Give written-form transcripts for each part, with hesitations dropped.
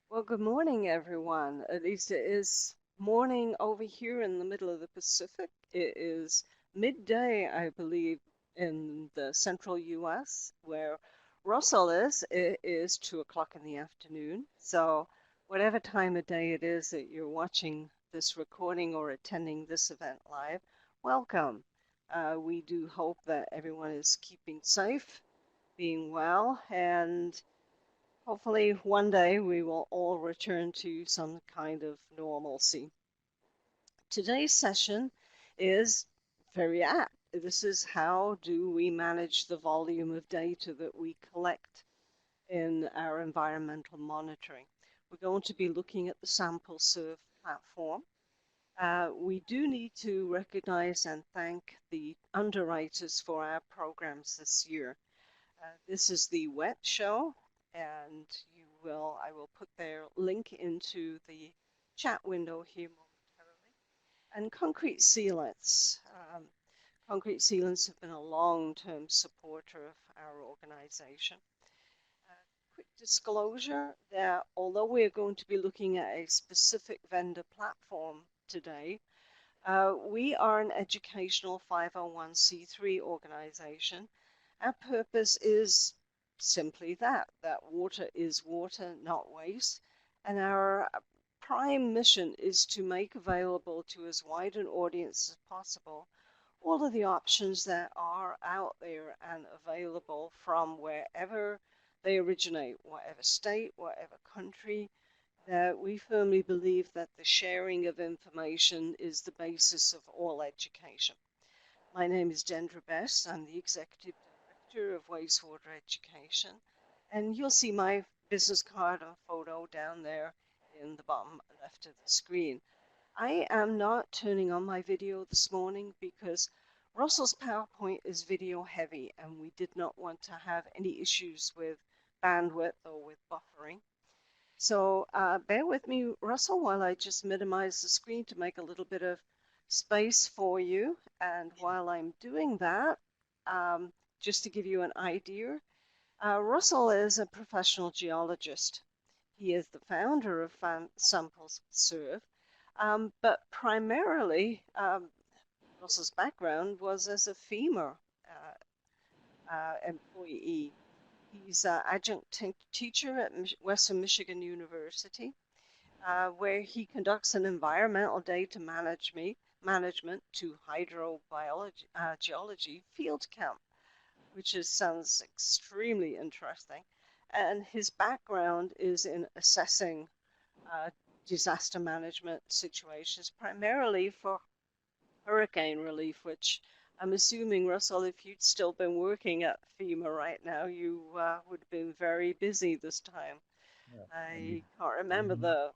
Well, good morning, everyone. At least it is morning over here in the middle of the Pacific. It is midday, I believe, in the central US, where Russell is. It is 2 o'clock in the afternoon. So, whatever time of day it is that you're watching this recording or attending this event live, welcome. We do hope that everyone is keeping safe, being well, and hopefully, one day we will all return to some kind of normalcy. Today's session is very apt. This is how do we manage the volume of data that we collect in our environmental monitoring. We're going to be looking at the SampleServe platform. We do need to recognize and thank the underwriters for our programs this year. This is the wet show, and I will put their link into the chat window here momentarily. And concrete sealants. Concrete sealants have been a long-term supporter of our organization. Quick disclosure that although we're going to be looking at a specific vendor platform today, we are an educational 501c3 organization. Our purpose is simply that water is water, not waste. And our prime mission is to make available to as wide an audience as possible all of the options that are out there and available from wherever they originate, whatever state, whatever country, that we firmly believe that the sharing of information is the basis of all education. My name is Dendra Best. I'm the Executive Director of Wastewater Education, and you'll see my business card and photo down there in the bottom left of the screen. I am not turning on my video this morning because Russell's PowerPoint is video heavy, and we did not want to have any issues with bandwidth or with buffering. So bear with me, Russell, while I just minimize the screen to make a little bit of space for you. And while I'm doing that, just to give you an idea, Russell is a professional geologist. He is the founder of SampleServe, but primarily Russell's background was as a FEMA employee. He's an adjunct teacher at Western Michigan University, where he conducts an environmental data management to hydro-geology field camp, which sounds extremely interesting. And his background is in assessing disaster management situations, primarily for hurricane relief, which I'm assuming, Russell, if you'd still been working at FEMA right now, you would have been very busy this time. Yeah, I can't remember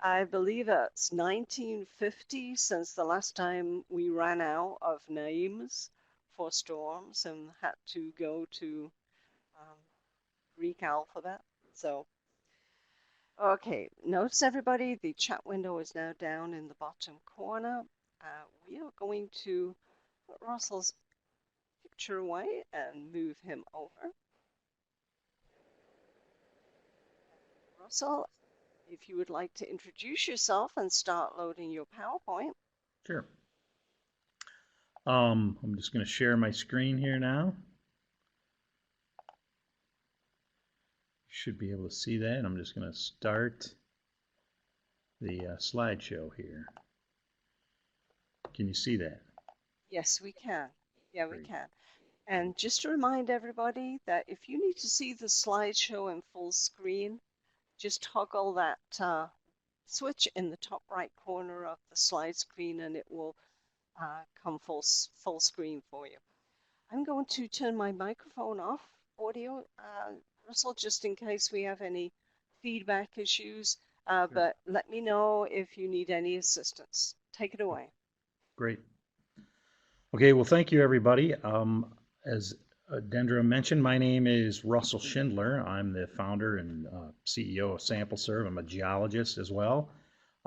I believe it's 1950 since the last time we ran out of names for storms and had to go to um, Greek alphabet. So, okay, notice everybody, the chat window is now down in the bottom corner. We are going to put Russell's picture away and move him over. Russell, if you would like to introduce yourself and start loading your PowerPoint. sure. I'm just going to share my screen here now. You should be able to see that. I'm just going to start the slideshow here. Can you see that? Yes, we can. Yeah, we Great. can. And just to remind everybody that if you need to see the slideshow in full screen, just toggle that switch in the top right corner of the slide screen and it will come full screen for you. I'm going to turn my microphone off, audio, Russell, just in case we have any feedback issues, Sure. but let me know if you need any assistance. Take it away. Great. Okay, well, thank you, everybody. As Dendra mentioned, my name is Russell Schindler. I'm the founder and CEO of SampleServe. I'm a geologist as well.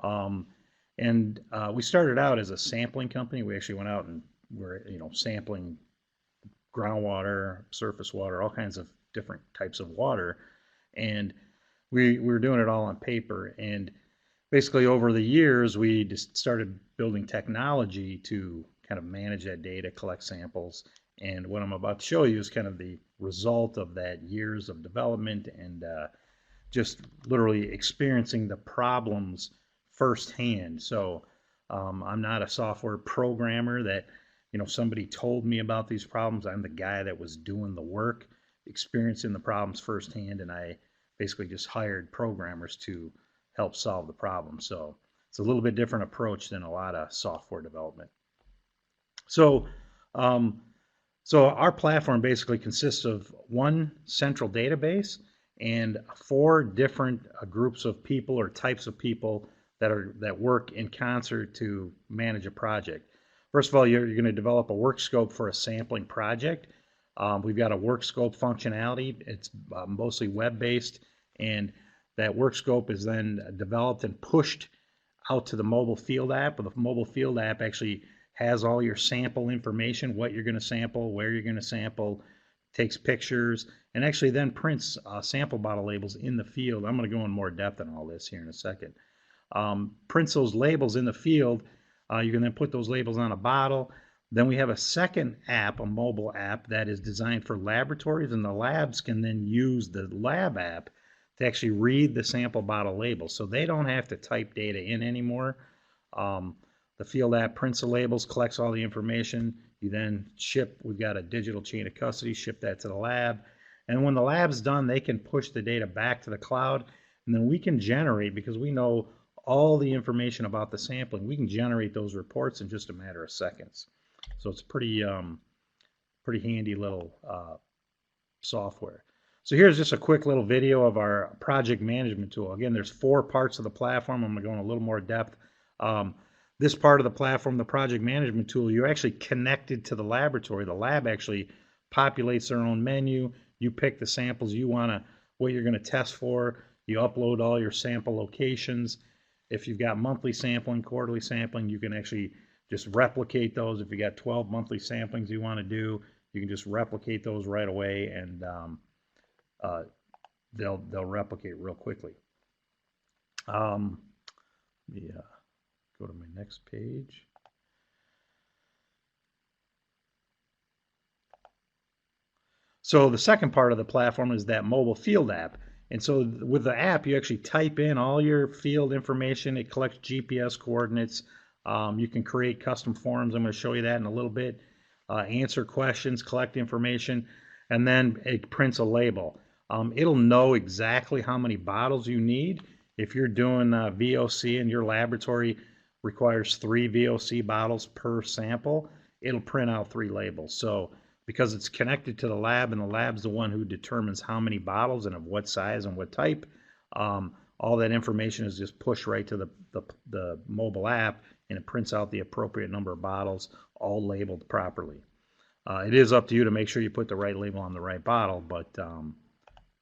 And we started out as a sampling company. We actually went out and were, sampling groundwater, surface water, all kinds of different types of water. And we were doing it all on paper. And basically over the years, we just started building technology to kind of manage that data, collect samples. And what I'm about to show you is kind of the result of that years of development and just literally experiencing the problems firsthand. So I'm not a software programmer that, somebody told me about these problems. I'm the guy that was doing the work, experiencing the problems firsthand, and I basically just hired programmers to help solve the problem. So it's a little bit different approach than a lot of software development. So, um, so our platform basically consists of one central database and 4 different groups of people or types of people that work in concert to manage a project. First of all, you're going to develop a work scope for a sampling project. We've got a work scope functionality. It's mostly web-based, and that work scope is then developed and pushed out to the mobile field app. The mobile field app actually has all your sample information, what you're going to sample, where you're going to sample, takes pictures, and actually then prints sample bottle labels in the field. I'm going to go in more depth on all this here in a second. Prints those labels in the field. You can then put those labels on a bottle. Then we have a second app, a mobile app, that is designed for laboratories, and the labs can then use the lab app to actually read the sample bottle labels. So they don't have to type data in anymore. The field app prints the labels, collects all the information. You then ship, we've got a digital chain of custody, ship that to the lab. And when the lab's done, they can push the data back to the cloud. And then we can generate, because we know all the information about the sampling, we can generate those reports in just a matter of seconds. So it's pretty handy little software. So here's just a quick little video of our project management tool. Again, there's 4 parts of the platform. I'm going to go in a little more depth. This part of the platform, the project management tool, you're actually connected to the laboratory. The lab actually populates their own menu. You pick the samples you want to, what you're going to test for. You upload all your sample locations. If you've got monthly sampling, quarterly sampling, you can actually just replicate those. If you got 12 monthly samplings you want to do, you can just replicate those right away, and they'll replicate real quickly. Go to my next page. So the second part of the platform is that mobile field app. And so with the app, you actually type in all your field information. It collects GPS coordinates. You can create custom forms. I'm going to show you that in a little bit. Answer questions, collect information, and then it prints a label. It'll know exactly how many bottles you need. If you're doing VOC and your laboratory requires 3 VOC bottles per sample, it'll print out 3 labels. So because it's connected to the lab, and the lab's the one who determines how many bottles and of what size and what type, all that information is just pushed right to the mobile app, and it prints out the appropriate number of bottles, all labeled properly. It is up to you to make sure you put the right label on the right bottle, but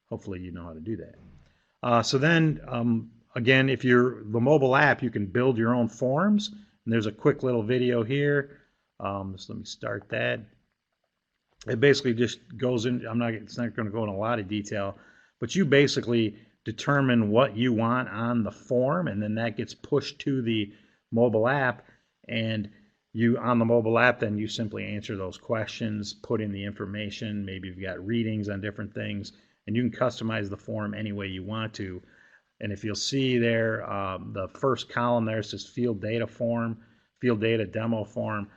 hopefully you know how to do that. So then, again, if you're the mobile app, you can build your own forms, and there's a quick little video here. Just let me start that. It basically just goes in, it's not going to go in a lot of detail, but you basically determine what you want on the form, and then that gets pushed to the mobile app, and you, on the mobile app, then you simply answer those questions, put in the information, maybe you've got readings on different things, and you can customize the form any way you want to. And if you'll see there, the first column there says field data form, field data demo form.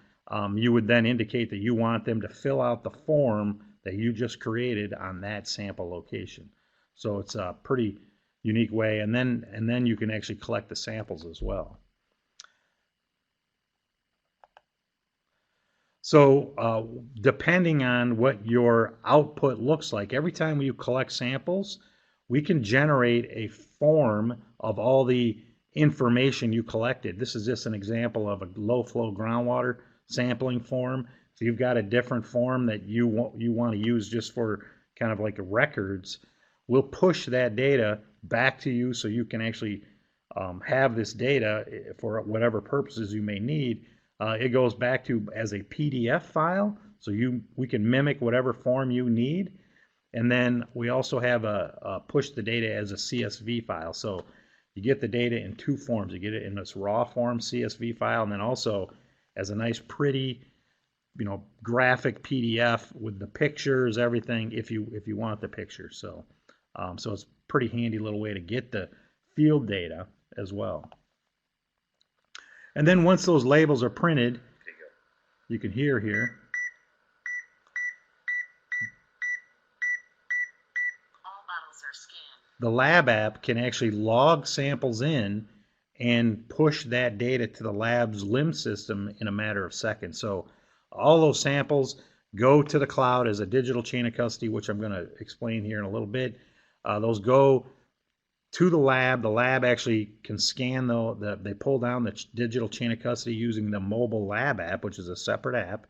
You would then indicate that you want them to fill out the form that you just created on that sample location. So it's a pretty unique way, and then you can actually collect the samples as well. So depending on what your output looks like, every time you collect samples, we can generate a form of all the information you collected. This is just an example of a low flow groundwater sampling form. So you've got a different form that you want to use just for kind of like records. We'll push that data back to you so you can actually have this data for whatever purposes you may need. It goes back to as a PDF file, so we can mimic whatever form you need. And then we also have a push the data as a CSV file. So you get the data in two forms. You get it in this raw form CSV file, and then also as a nice pretty, graphic PDF with the pictures, everything, if you want the pictures. So so it's a pretty handy little way to get the field data as well. And then once those labels are printed, you can hear here. All bottles are scanned. The lab app can actually log samples in and push that data to the lab's LIMS system in a matter of seconds. So all those samples go to the cloud as a digital chain of custody, which I'm going to explain here in a little bit. Those go to the lab. The lab actually can scan they pull down the digital chain of custody using the mobile lab app, which is a separate app.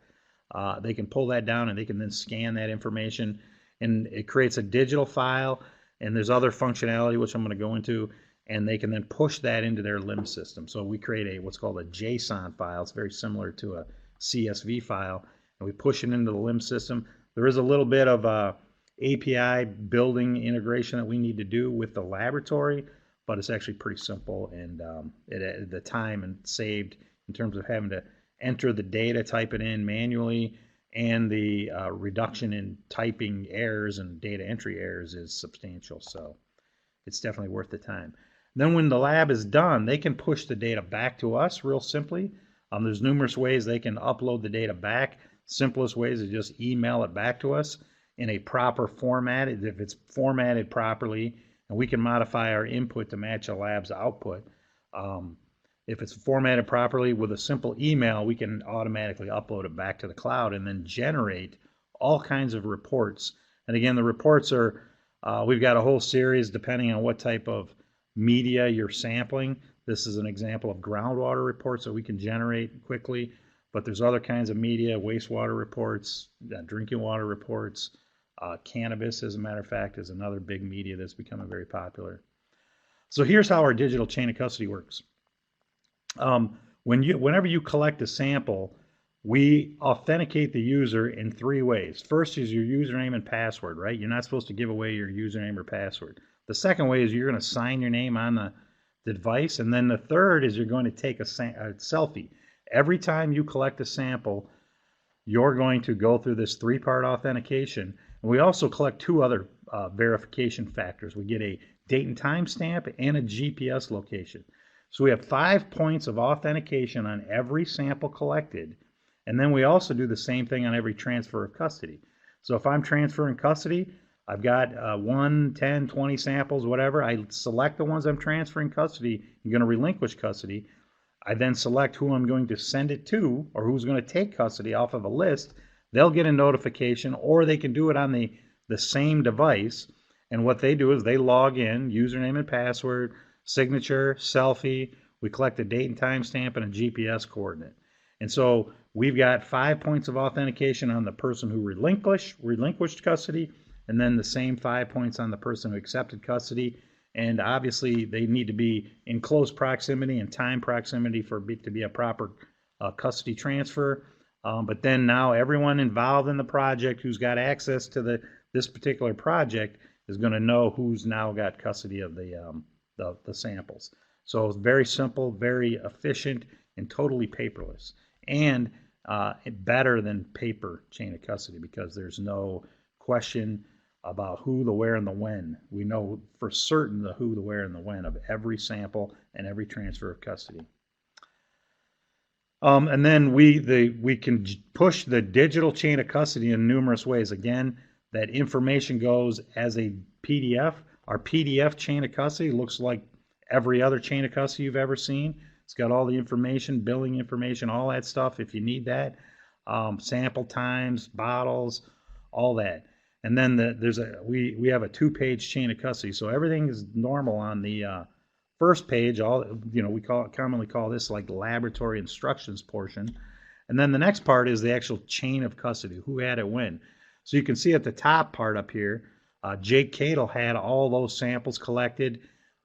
They can pull that down and they can then scan that information, and it creates a digital file, and there's other functionality which I'm going to go into, and they can then push that into their LIMS system. So we create what's called a JSON file. It's very similar to a CSV file, and we push it into the LIMS system. There is a little bit of API building integration that we need to do with the laboratory, but it's actually pretty simple, and the time and saved in terms of having to enter the data, type it in manually, and the reduction in typing errors and data entry errors is substantial. So it's definitely worth the time. Then when the lab is done, they can push the data back to us real simply. There's numerous ways they can upload the data back. Simplest ways is just email it back to us in a proper format. If it's formatted properly, and we can modify our input to match the lab's output. If it's formatted properly with a simple email, we can automatically upload it back to the cloud and then generate all kinds of reports. And again, the reports are, we've got a whole series depending on what type of media you're sampling. This is an example of groundwater reports that we can generate quickly, but there's other kinds of media, wastewater reports, drinking water reports. Cannabis, as a matter of fact, is another big media that's becoming very popular. So here's how our digital chain of custody works. Whenever you collect a sample, we authenticate the user in three ways. First is your username and password, right? You're not supposed to give away your username or password. The second way is you're going to sign your name on the device. And then the third is you're going to take a selfie. Every time you collect a sample, you're going to go through this three-part authentication. And we also collect two other verification factors. We get a date and time stamp and a GPS location. So we have 5 points of authentication on every sample collected. And then we also do the same thing on every transfer of custody. So if I'm transferring custody, I've got 1, 10, 20 samples, whatever. I select the ones I'm transferring custody. I'm going to relinquish custody. I then select who I'm going to send it to, or who's going to take custody off of a list. They'll get a notification, or they can do it on the same device. And what they do is they log in, username and password, signature, selfie. We collect a date and time stamp and a GPS coordinate. And so we've got 5 points of authentication on the person who relinquished custody, and then the same 5 points on the person who accepted custody. And obviously they need to be in close proximity and time proximity to be a proper custody transfer. But then now everyone involved in the project who's got access to this particular project is going to know who's now got custody of the samples. So it's very simple, very efficient, and totally paperless. And better than paper chain of custody because there's no question about who, the where, and the when. We know for certain the who, the where, and the when of every sample and every transfer of custody. And then we can push the digital chain of custody in numerous ways. Again, that information goes as a PDF. Our PDF chain of custody looks like every other chain of custody you've ever seen. It's got all the information, billing information, all that stuff if you need that. Sample times, bottles, all that. And then we have a 2-page chain of custody. So everything is normal on the first page. We commonly call this like the laboratory instructions portion. And then the next part is the actual chain of custody, who had it when. So you can see at the top part up here, Jake Cadle had all those samples collected.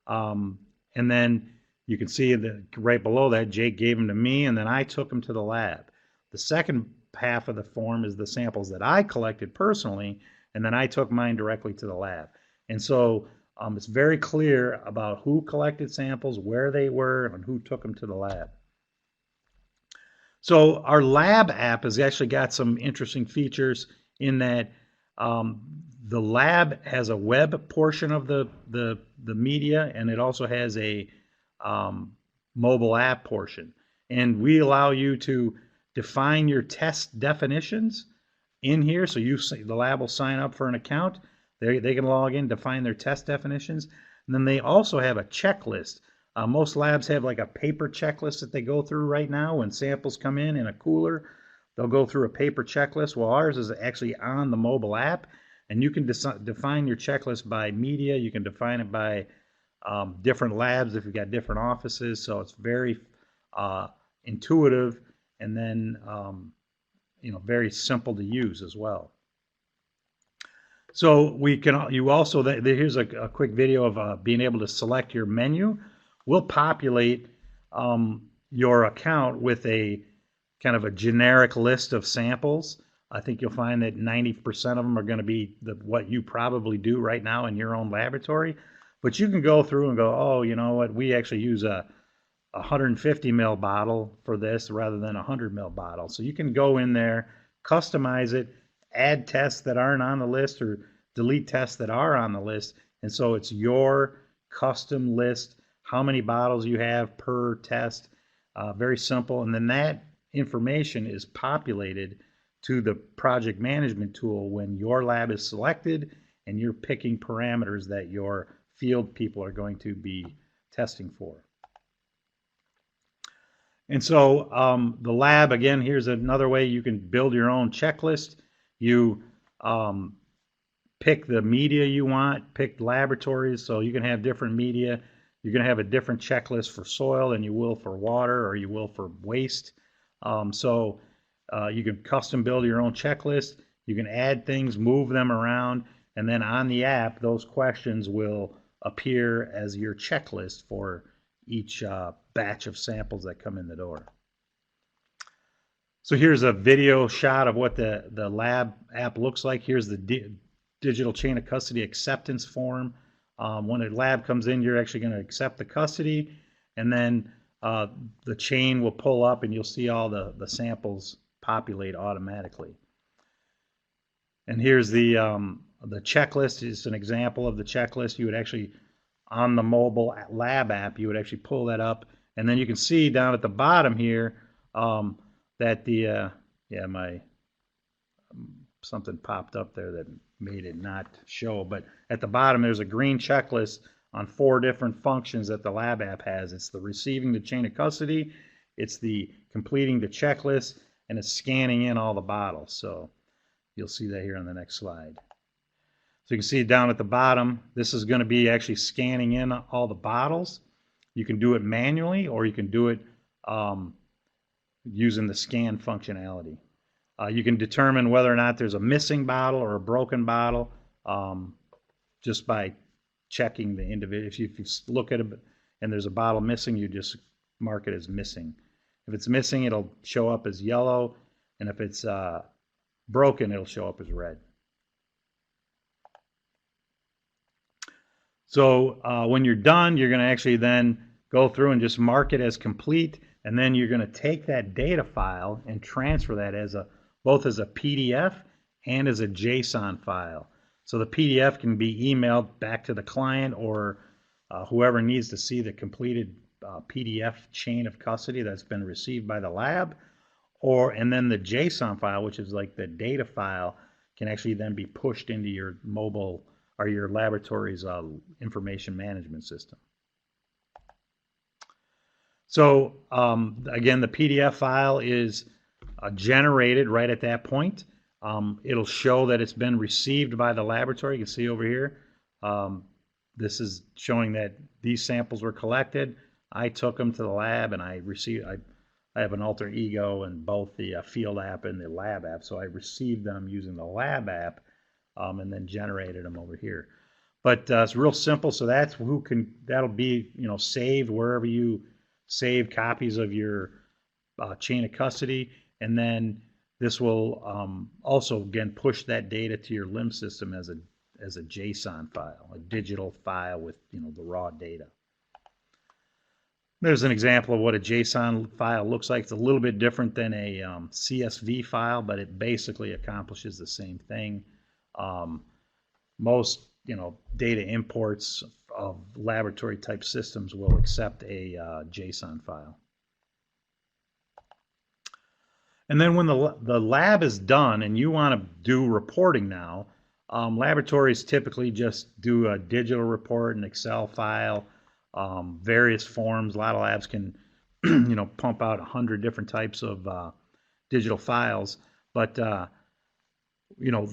And then you can see that right below that, Jake gave them to me, and then I took them to the lab. The second half of the form is the samples that I collected personally, and then I took mine directly to the lab. And so it's very clear about who collected samples, where they were, and who took them to the lab. So our lab app has actually got some interesting features in that the lab has a web portion of the media, and it also has a mobile app portion. And we allow you to define your test definitions in here. So the lab will sign up for an account. They can log in, define their test definitions. And then they also have a checklist. Most labs have like a paper checklist that they go through right now. When samples come in a cooler, they'll go through a paper checklist. Well, ours is actually on the mobile app, and you can define your checklist by media. You can define it by different labs if you've got different offices. So it's very intuitive, and then very simple to use as well. So you also, here's a quick video of being able to select your menu. We'll populate your account with a kind of a generic list of samples. I think you'll find that 90% of them are going to be what you probably do right now in your own laboratory. But you can go through and go, oh, you know what, we actually use a 150 ml bottle for this rather than a 100 ml bottle. So you can go in there, customize it, add tests that aren't on the list or delete tests that are on the list. And so it's your custom list, how many bottles you have per test, very simple. And then that information is populated to the project management tool when your lab is selected and you're picking parameters that your field people are going to be testing for. And so the lab, again, here's another way you can build your own checklist. You pick the media you want, pick laboratories, so you can have different media. You're going to have a different checklist for soil than you will for water or you will for waste. So you can custom build your own checklist. You can add things, move them around, and then on the app, those questions will appear as your checklist for each batch of samples that come in the door. So here's a video shot of what the lab app looks like. Here's the digital chain of custody acceptance form. When a lab comes in, you're actually going to accept the custody, and then the chain will pull up and you'll see all the samples populate automatically. And here's the checklist. Is an example of the checklist. You would actually, on the mobile lab app, you would actually pull that up, and then you can see down at the bottom here that something popped up there that made it not show, but at the bottom there's a green checklist on 4 different functions that the lab app has. It's the receiving the chain of custody, it's the completing the checklist, and it's scanning in all the bottles. So you'll see that here on the next slide. So you can see down at the bottom, this is going to be actually scanning in all the bottles. You can do it manually, or you can do it using the scan functionality. You can determine whether or not there's a missing bottle or a broken bottle just by checking the individual. If you look at it and there's a bottle missing, you just mark it as missing. If it's missing, it'll show up as yellow, and if it's broken, it'll show up as red. So when you're done, you're going to actually then go through and just mark it as complete, and then you're going to take that data file and transfer that as both as a PDF and as a JSON file. So the PDF can be emailed back to the client or whoever needs to see the completed PDF chain of custody that's been received by the lab, and then the JSON file, which is like the data file, can actually then be pushed into your mobile or your laboratory's information management system. So again, the PDF file is generated right at that point. It'll show that it's been received by the laboratory. You can see over here, this is showing that these samples were collected. I took them to the lab, and I have an alter ego in both the field app and the lab app, so I received them using the lab app and then generated them over here. But it's real simple, so that'll be saved wherever you save copies of your chain of custody, and then This will also, again, push that data to your LIMS system as a JSON file, a digital file with the raw data. There's an example of what a JSON file looks like. It's a little bit different than a CSV file, but it basically accomplishes the same thing. Most data imports of laboratory type systems will accept a JSON file. And then when the lab is done and you want to do reporting now, laboratories typically just do a digital report, an Excel file, various forms. A lot of labs can pump out 100 different types of digital files, but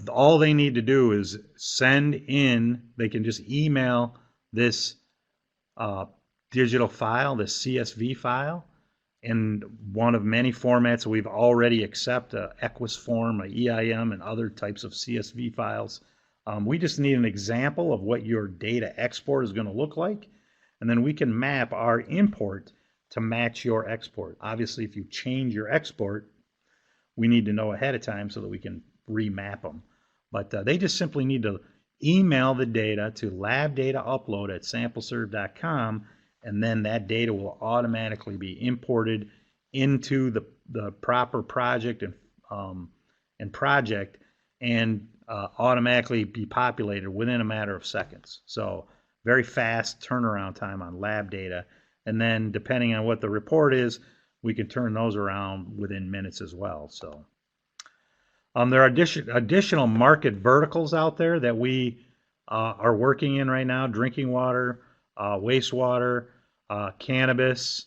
all they need to do is send in, they can just email this digital file, this CSV file, in one of many formats we've already accept, a Equus form, a EIM, and other types of CSV files. We just need an example of what your data export is going to look like, and then we can map our import to match your export. Obviously, if you change your export, we need to know ahead of time so that we can remap them. But they just simply need to email the data to labdataupload@sampleserve.com, and then that data will automatically be imported into the proper project and project, and automatically be populated within a matter of seconds. So very fast turnaround time on lab data. And then depending on what the report is, we can turn those around within minutes as well. So there are additional market verticals out there that we are working in right now: drinking water, wastewater, cannabis,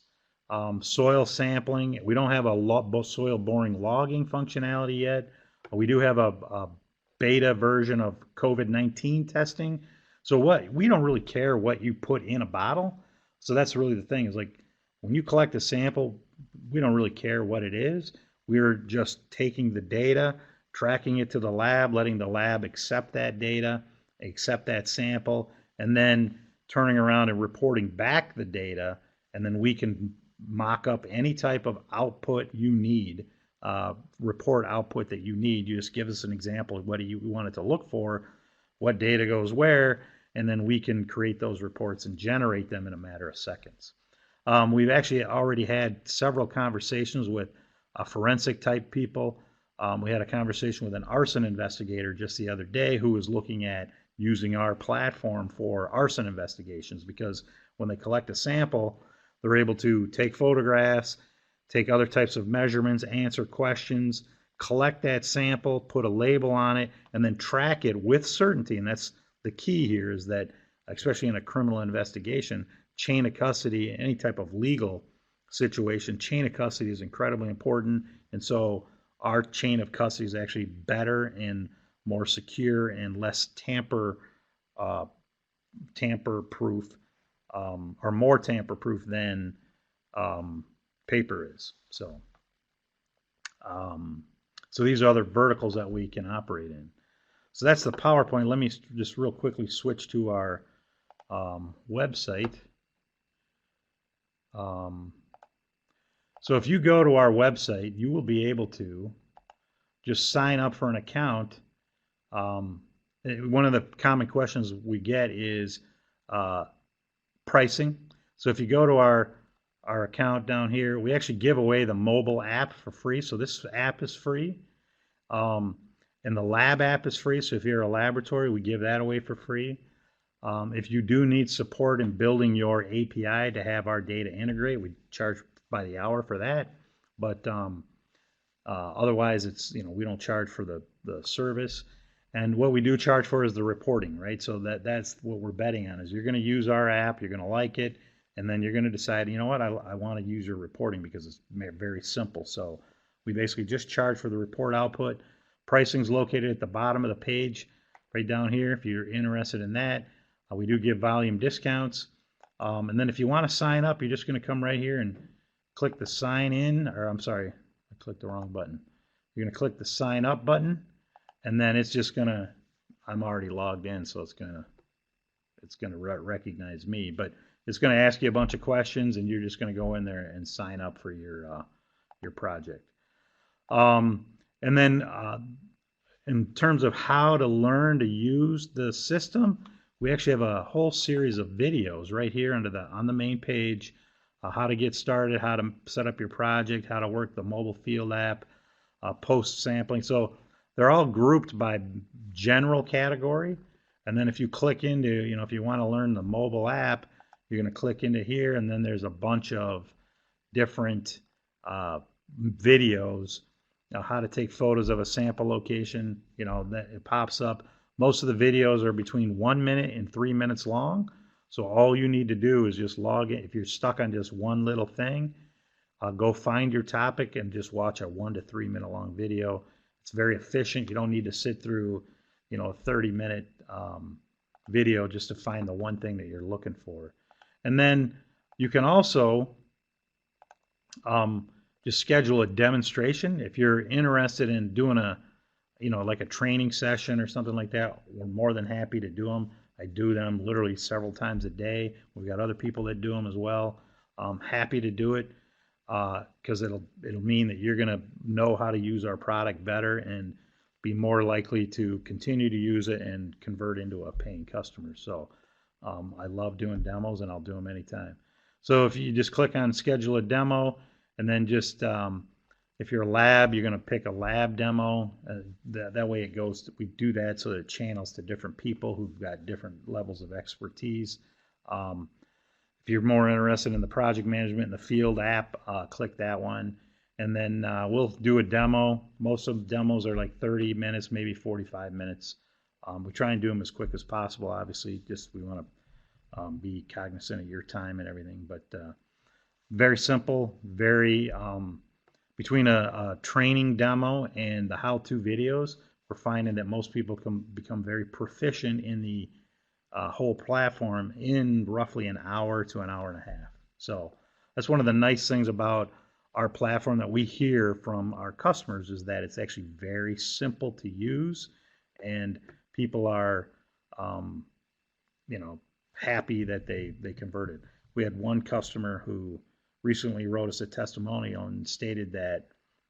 soil sampling. We don't have a soil boring logging functionality yet. We do have a beta version of COVID-19 testing. So we don't really care what you put in a bottle. So that's really the thing, is like when you collect a sample, we don't really care what it is. We're just taking the data, tracking it to the lab, letting the lab accept that data, accept that sample, and then turning around and reporting back the data. And then we can mock up any type of output you need, report output that you need. You just give us an example of what you want it to look for, what data goes where, and then we can create those reports and generate them in a matter of seconds. We've actually already had several conversations with forensic type people. We had a conversation with an arson investigator just the other day who was looking at using our platform for arson investigations, because when they collect a sample, they're able to take photographs, take other types of measurements, answer questions, collect that sample, put a label on it, and then track it with certainty. And that's the key here, is that, especially in a criminal investigation, chain of custody, any type of legal situation, chain of custody is incredibly important. And so our chain of custody is actually better and more secure and less tamper proof, or more tamper proof than paper is. So these are other verticals that we can operate in. So that's the PowerPoint. Let me just real quickly switch to our website. So if you go to our website, you will be able to just sign up for an account. One of the common questions we get is pricing. So if you go to our account down here, we actually give away the mobile app for free. So this app is free. And the lab app is free. So if you're a laboratory, we give that away for free. If you do need support in building your API to have our data integrate, we charge by the hour for that. But otherwise, it's, we don't charge for the service. And what we do charge for is the reporting, right? So that's what we're betting on, is you're going to use our app, you're going to like it, and then you're going to decide, you know what, I want to use your reporting because it's very simple. So we basically just charge for the report output. Pricing's located at the bottom of the page, right down here, if you're interested in that. We do give volume discounts. And then if you want to sign up, you're just going to come right here and click the sign in, or I'm sorry, I clicked the wrong button. You're going to click the sign up button, and then it's just going to, I'm already logged in, so it's going to recognize me, but it's going to ask you a bunch of questions, and you're just going to go in there and sign up for your project. And then in terms of how to learn to use the system, we actually have a whole series of videos right here on the main page, how to get started, how to set up your project, how to work the mobile field app, post sampling. So they're all grouped by general category. And then if you click into, if you want to learn the mobile app, you're going to click into here, and then there's a bunch of different videos, how to take photos of a sample location, that it pops up. Most of the videos are between 1 minute and 3 minutes long. So all you need to do is just log in. If you're stuck on just one little thing, go find your topic and just watch a 1 to 3 minute long video. It's very efficient. You don't need to sit through, a 30-minute video just to find the one thing that you're looking for. And then you can also just schedule a demonstration. If you're interested in doing like a training session or something like that, we're more than happy to do them. I do them literally several times a day. We've got other people that do them as well. I'm happy to do it because it'll mean that you're going to know how to use our product better and be more likely to continue to use it and convert into a paying customer. So I love doing demos, and I'll do them anytime. So if you just click on schedule a demo, and then just if you're a lab, you're going to pick a lab demo. That way it goes. We do that so that it channels to different people who've got different levels of expertise. If you're more interested in the project management and the field app, click that one. And then we'll do a demo. Most of the demos are like 30 minutes, maybe 45 minutes. We try and do them as quick as possible. Obviously, just we want to be cognizant of your time and everything. But very simple, very between a training demo and the how-to videos, we're finding that most people can become very proficient in the whole platform in roughly an hour to an hour and a half. So that's one of the nice things about our platform that we hear from our customers, is that it's actually very simple to use, and people are happy that they converted. We had one customer who recently wrote us a testimonial and stated that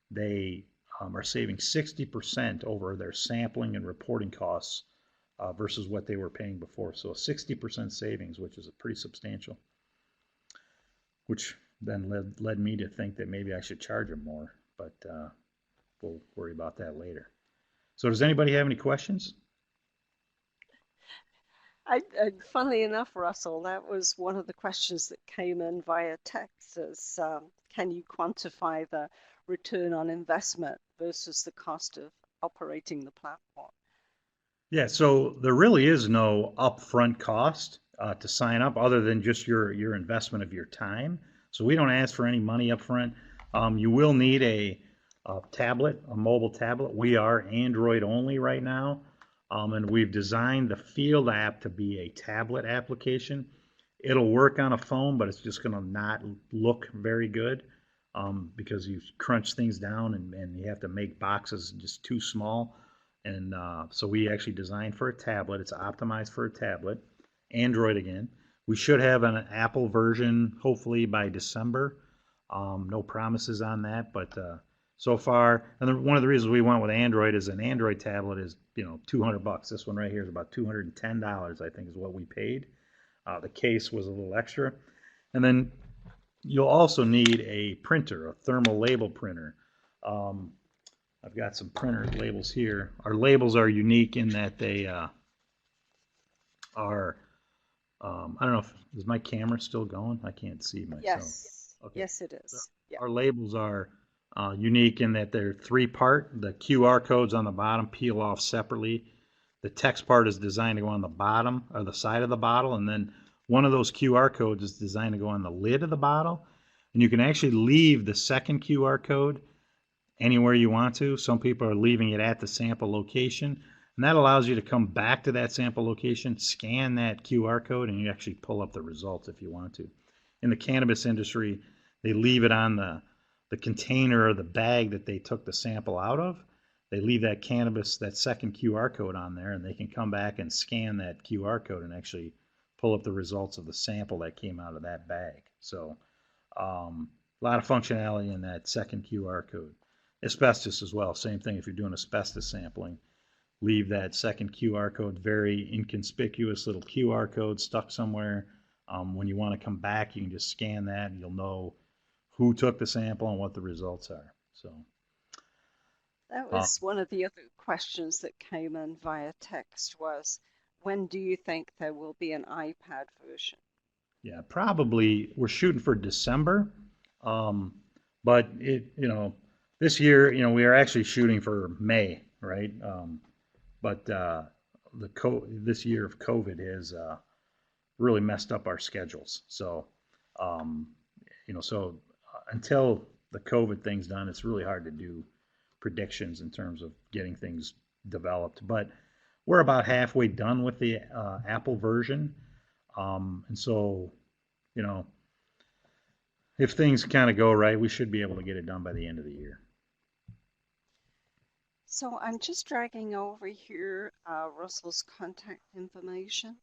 they are saving 60% over their sampling and reporting costs versus what they were paying before. So a 60% savings, which is a pretty substantial, which then led me to think that maybe I should charge them more, but we'll worry about that later. So does anybody have any questions? Funnily enough, Russell, that was one of the questions that came in via text, is can you quantify the return on investment versus the cost of operating the platform? Yeah, so there really is no upfront cost to sign up other than just your investment of your time. So we don't ask for any money upfront. You will need a tablet, a mobile tablet. We are Android only right now. And we've designed the field app to be a tablet application. It'll work on a phone, but it's just going to not look very good because you crunch things down and you have to make boxes just too small. And so we actually designed for a tablet. It's optimized for a tablet. Android again. We should have an Apple version hopefully by December. No promises on that, but so far, and one of the reasons we went with Android is an Android tablet is $200. This one right here is about $210, I think, is what we paid. The case was a little extra, and then you'll also need a printer, a thermal label printer. I've got some printer labels here. Our labels are unique in that they are. I don't know is my camera still going? I can't see myself. Yes. Okay. Yes, it is. So yeah. Our labels are unique in that they're three-part. The QR codes on the bottom peel off separately. The text part is designed to go on the bottom or the side of the bottle, and then one of those QR codes is designed to go on the lid of the bottle. And you can actually leave the second QR code anywhere you want to. Some people are leaving it at the sample location, and that allows you to come back to that sample location, scan that QR code, and you actually pull up the results if you want to. In the cannabis industry, they leave it on the container or the bag that they took the sample out of. They leave that second QR code on there, and they can come back and scan that QR code and actually pull up the results of the sample that came out of that bag. So a lot of functionality in that second QR code. asbestos as well. Same thing if you're doing asbestos sampling. Leave that second QR code, very inconspicuous little QR code stuck somewhere. When you want to come back, you can just scan that and you'll know who took the sample and what the results are. So that was one of the other questions that came in via text was, when do you think there will be an iPad version? yeah, probably we're shooting for December. But this year, we are actually shooting for May, right? But this year of COVID has really messed up our schedules. So, um, until the COVID thing's done, it's really hard to do predictions in terms of getting things developed. But we're about halfway done with the Apple version, and so you know, if things kind of go right, we should be able to get it done by the end of the year. So I'm just dragging over here Russell's contact information,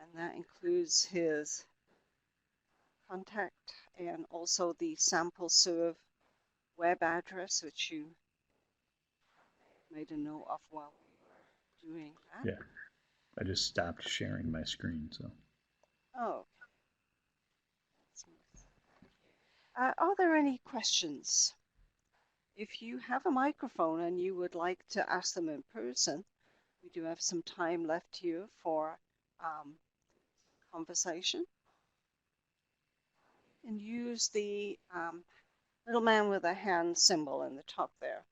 and that includes his contact and also the SampleServe web address, which you made a note of while we were doing that. Yeah, I just stopped sharing my screen, so. Oh. Are there any questions? If you have a microphone and you would like to ask them in person, we do have some time left here for conversation. And use the little man with a hand symbol in the top there.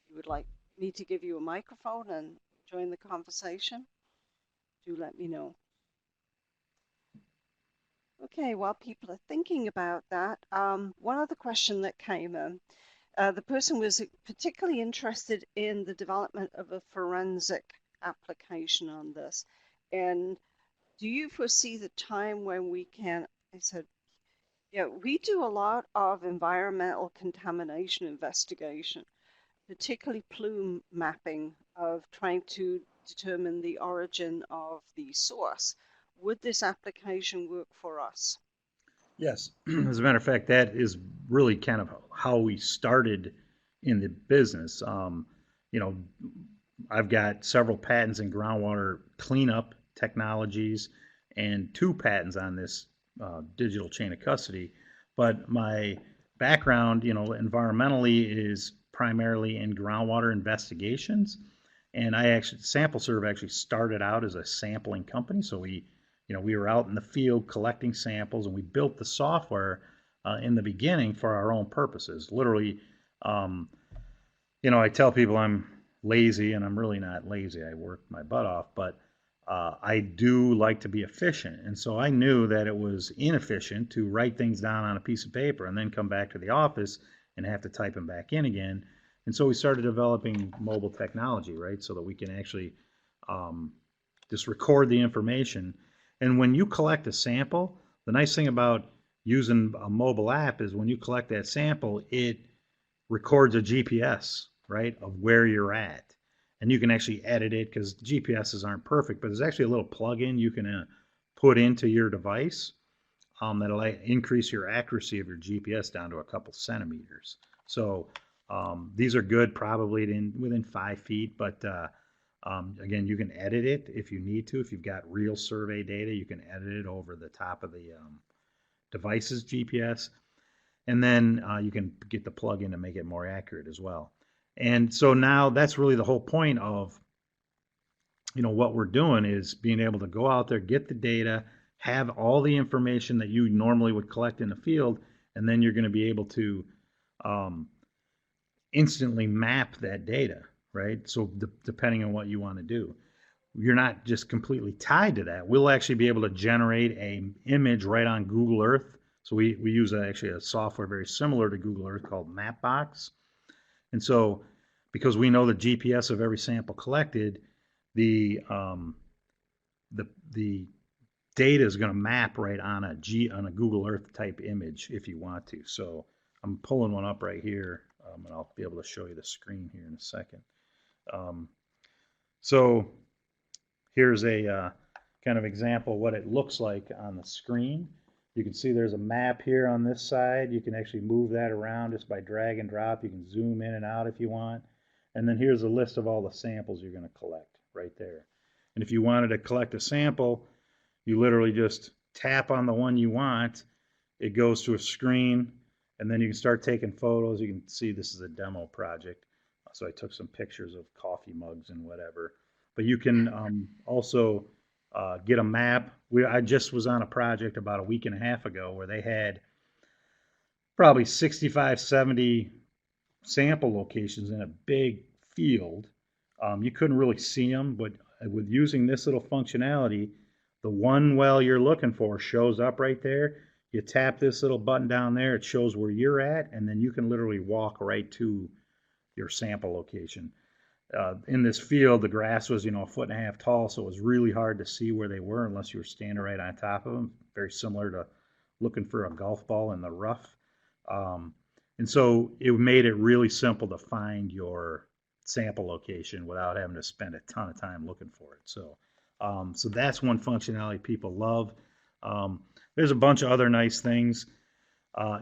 If you would like me to give you a microphone and join the conversation, do let me know. Okay, while people are thinking about that, one other question that came in, the person was particularly interested in the development of a forensic application on this. And do you foresee the time when we can, I said, yeah, we do a lot of environmental contamination investigation, particularly plume mapping of trying to determine the origin of the source. Would this application work for us? Yes, as a matter of fact, that is really kind of how we started in the business. I've got several patents in groundwater cleanup technologies and 2 patents on this digital chain of custody. But my background, environmentally is primarily in groundwater investigations. And SampleServe actually started out as a sampling company. So we were out in the field collecting samples, and we built the software in the beginning for our own purposes. Literally, I tell people I'm lazy, and I'm really not lazy. I work my butt off, but I do like to be efficient. And so I knew that it was inefficient to write things down on a piece of paper and then come back to the office and have to type them back in again. And so we started developing mobile technology, right, so that we can actually just record the information. And when you collect a sample, the nice thing about using a mobile app is when you collect that sample, it records a GPS, right, of where you're at. And you can actually edit it because GPSs aren't perfect, but there's actually a little plug-in you can put into your device that'll increase your accuracy of your GPS down to a couple centimeters. So these are good probably within 5 feet, but again, you can edit it if you need to. If you've got real survey data, you can edit it over the top of the device's GPS. And then you can get the plug-in to make it more accurate as well. And so now that's really the whole point of, what we're doing is being able to go out there, get the data, have all the information that you normally would collect in the field, and then you're going to be able to instantly map that data, right? So depending on what you want to do, you're not just completely tied to that. We'll actually be able to generate an image right on Google Earth. So we use actually a software very similar to Google Earth called Mapbox. And so because we know the GPS of every sample collected, the data is going to map right on a Google Earth type image if you want to. So I'm pulling one up right here, and I'll be able to show you the screen here in a second. So here's a kind of example of what it looks like on the screen. You can see there's a map here on this side. You can actually move that around just by drag and drop. You can zoom in and out if you want. And then here's a list of all the samples you're going to collect right there. And if you wanted to collect a sample, you literally just tap on the one you want. It goes to a screen, and then you can start taking photos. You can see this is a demo project. So I took some pictures of coffee mugs and whatever. But you can also get a map. I just was on a project about a week and a half ago where they had probably 65, 70 sample locations in a big field. You couldn't really see them, but with using this little functionality, the one well you're looking for shows up right there. You tap this little button down there, it shows where you're at, and then you can literally walk right to your sample location. In this field, the grass was, a 1.5 feet tall, so it was really hard to see where they were unless you were standing right on top of them. Very similar to looking for a golf ball in the rough. And so it made it really simple to find your sample location without having to spend a ton of time looking for it. So that's one functionality people love. There's a bunch of other nice things.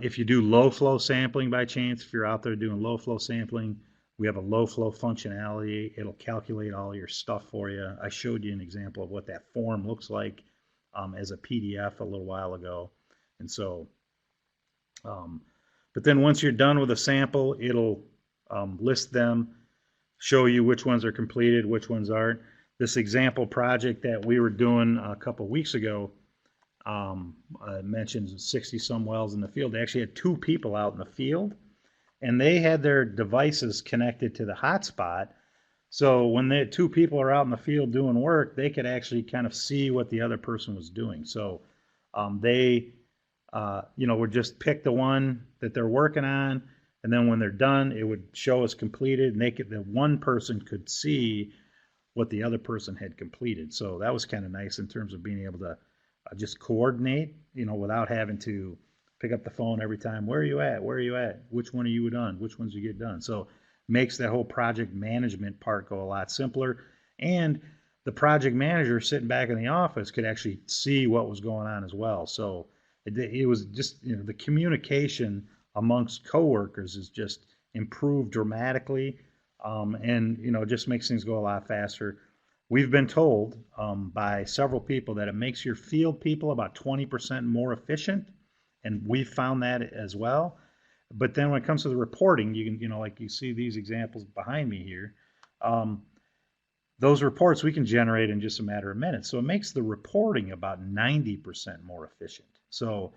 If you do low flow sampling by chance, if you're out there doing low flow sampling, we have a low flow functionality. It'll calculate all your stuff for you. I showed you an example of what that form looks like as a PDF a little while ago. And so, but then once you're done with a sample, it'll list them, show you which ones are completed, which ones aren't. This example project that we were doing a couple weeks ago, I mentioned 60 some wells in the field. They actually had 2 people out in the field, and they had their devices connected to the hotspot. So when the 2 people are out in the field doing work, they could actually kind of see what the other person was doing. So they, would just pick the one that they're working on, and then when they're done, it would show as completed, and the one person could see what the other person had completed. So that was kind of nice in terms of being able to just coordinate, without having to pick up the phone every time. Where are you at? Where are you at? Which one are you done? Which ones you get done? So makes that whole project management part go a lot simpler. And the project manager sitting back in the office could actually see what was going on as well. So it was just, the communication amongst coworkers is just improved dramatically. And, it just makes things go a lot faster. We've been told by several people that it makes your field people about 20% more efficient, and we've found that as well. But then when it comes to the reporting, you can, like you see these examples behind me here, those reports we can generate in just a matter of minutes. So it makes the reporting about 90% more efficient. So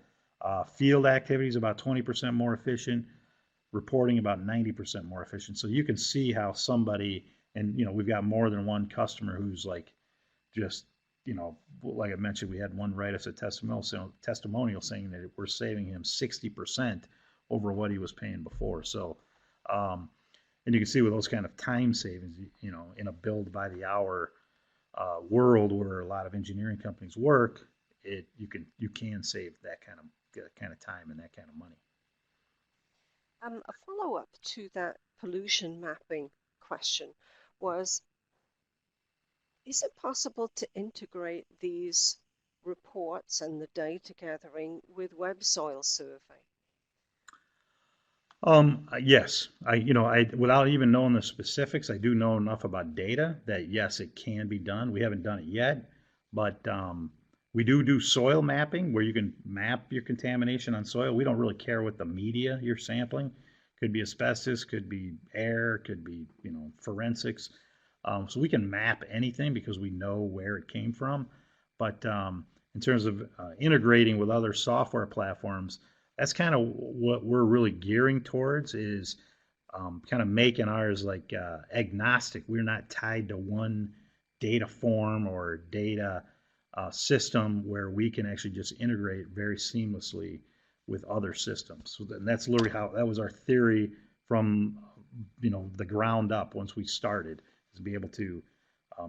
field activities about 20% more efficient, reporting about 90% more efficient. So you can see how somebody, and we've got more than one customer who's like just, like I mentioned, we had one write us a testimonial saying that we're saving him 60% over what he was paying before. So and you can see with those kind of time savings, in a build by the hour world where a lot of engineering companies work, you can save that kind of time and that kind of money. A follow-up to that pollution mapping question was, is it possible to integrate these reports and the data gathering with web soil survey? Yes, I without even knowing the specifics, I do know enough about data that yes, it can be done. We haven't done it yet, but we do soil mapping where you can map your contamination on soil. We don't really care what the media you're sampling. Could be asbestos, could be air, could be, forensics. So we can map anything because we know where it came from. But in terms of integrating with other software platforms, that's kind of what we're really gearing towards, is kind of making ours like agnostic. We're not tied to one data form or data system where we can actually just integrate very seamlessly with other systems. So that's literally how that was our theory from the ground up once we started, is to be able to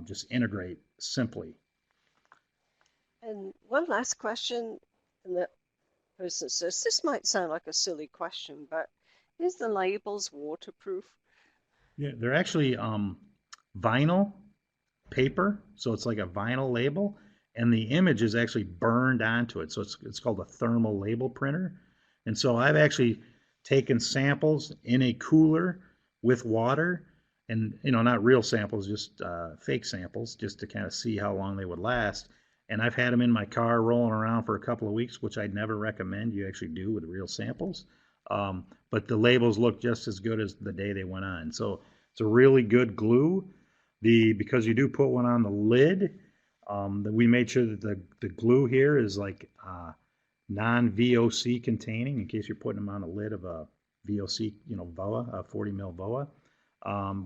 just integrate simply. And one last question, and the person says, this might sound like a silly question, but is the labels waterproof? Yeah, they're actually vinyl paper, so it's like a vinyl label, and the image is actually burned onto it. So it's called a thermal label printer. And so I've actually taken samples in a cooler with water, and not real samples, just fake samples, just to kind of see how long they would last. And I've had them in my car rolling around for a couple of weeks, which I'd never recommend you actually do with real samples. But the labels look just as good as the day they went on. So it's a really good glue. Because you do put one on the lid, that we made sure that the glue here is like non-VOC containing, in case you're putting them on the lid of a VOC, VOA, a 40 mil VOA.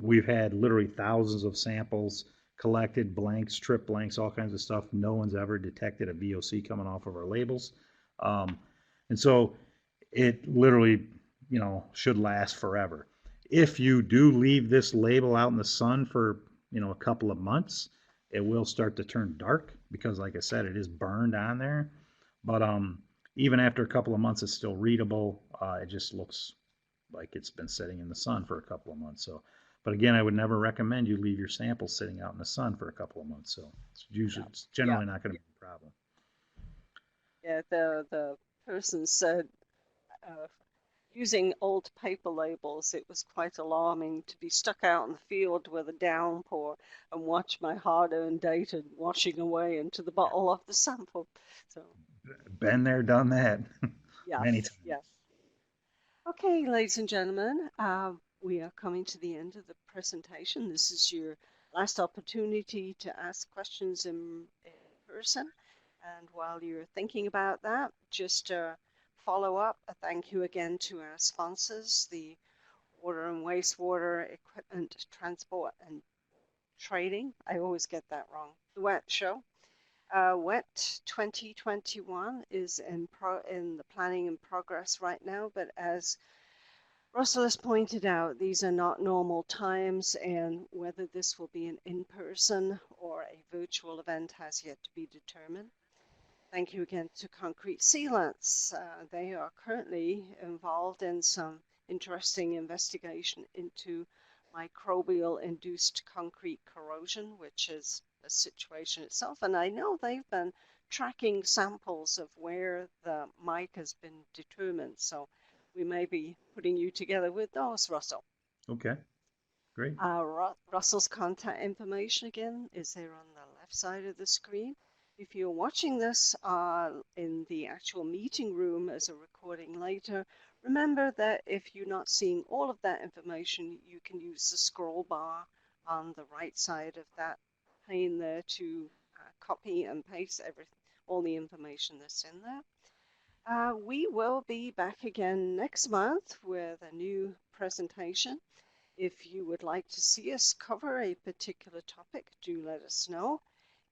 We've had literally thousands of samples collected, blanks, strip blanks, all kinds of stuff. No one's ever detected a VOC coming off of our labels. And so it literally, should last forever. If you do leave this label out in the sun for, a couple of months, it will start to turn dark because, like I said, it is burned on there. But even after a couple of months, it's still readable. It just looks like it's been sitting in the sun for a couple of months. So, but again, I would never recommend you leave your samples sitting out in the sun for a couple of months. So it's generally not going to be a problem. Yeah, the person said using old paper labels, it was quite alarming to be stuck out in the field with a downpour and watch my hard-earned data washing away into the bottle of the sample. So, been there, done that. yes, Many times. yes. Okay, ladies and gentlemen, we are coming to the end of the presentation. This is your last opportunity to ask questions in person. And while you're thinking about that, just follow up. A thank you again to our sponsors, the Water and Wastewater Equipment Transport and Trading. I always get that wrong. The WET show. WET 2021 is in the planning and progress right now, but as Russell has pointed out, these are not normal times, and whether this will be an in-person or a virtual event has yet to be determined. Thank you again to Concrete Sealants. They are currently involved in some interesting investigation into microbial-induced concrete corrosion, which is a situation itself. And I know they've been tracking samples of where the mic has been determined. So we may be putting you together with those, Russell. Okay, great. Russell's contact information again is there on the left side of the screen. If you're watching this in the actual meeting room as a recording later, remember that if you're not seeing all of that information, you can use the scroll bar on the right side of that pane there to copy and paste all the information that's in there. We will be back again next month with a new presentation. If you would like to see us cover a particular topic, do let us know.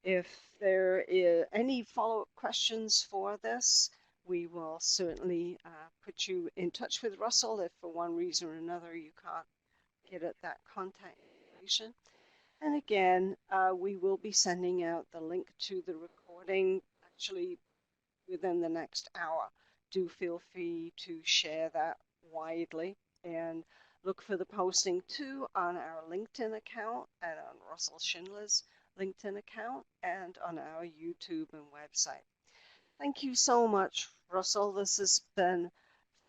If there is any follow-up questions for this, we will certainly put you in touch with Russell if for one reason or another you can't get at that contact information. And again, we will be sending out the link to the recording actually within the next hour. Do feel free to share that widely and look for the posting too on our LinkedIn account and on Russell Schindler's LinkedIn account and on our YouTube and website. Thank you so much, Russell. This has been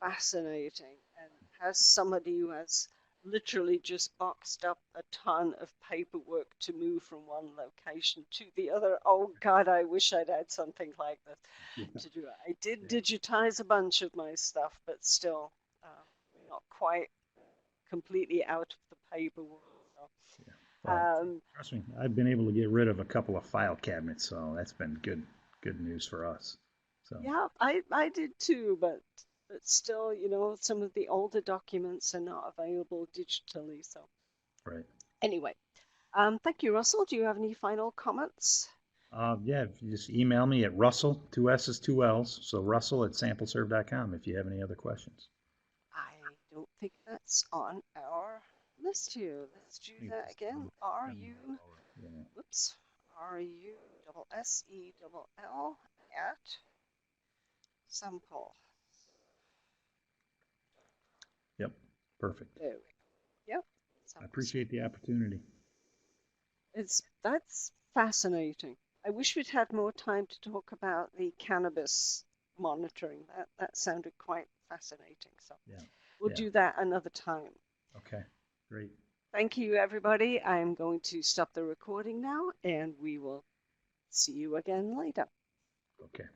fascinating. And as somebody who has literally just boxed up a ton of paperwork to move from one location to the other, oh God, I wish I'd had something like this to do it. I did digitize a bunch of my stuff, but still not quite completely out of the paperwork. Trust me, I've been able to get rid of a couple of file cabinets, so that's been good news for us. So yeah, I did too, but still, some of the older documents are not available digitally. So right. Anyway, thank you, Russell. Do you have any final comments? Yeah, if you just email me at Russell, 2 S's, 2 L's, so Russell at SampleServe.com if you have any other questions. I don't think that's on our list here. Let's do that again. RUSSELL at sample. Yep, perfect. There we go. Yep. I appreciate the opportunity. That's fascinating. I wish we'd had more time to talk about the cannabis monitoring. That sounded quite fascinating. So Yeah. we'll do that another time. Okay, great. Thank you, everybody. I'm going to stop the recording now, and we will see you again later. Okay.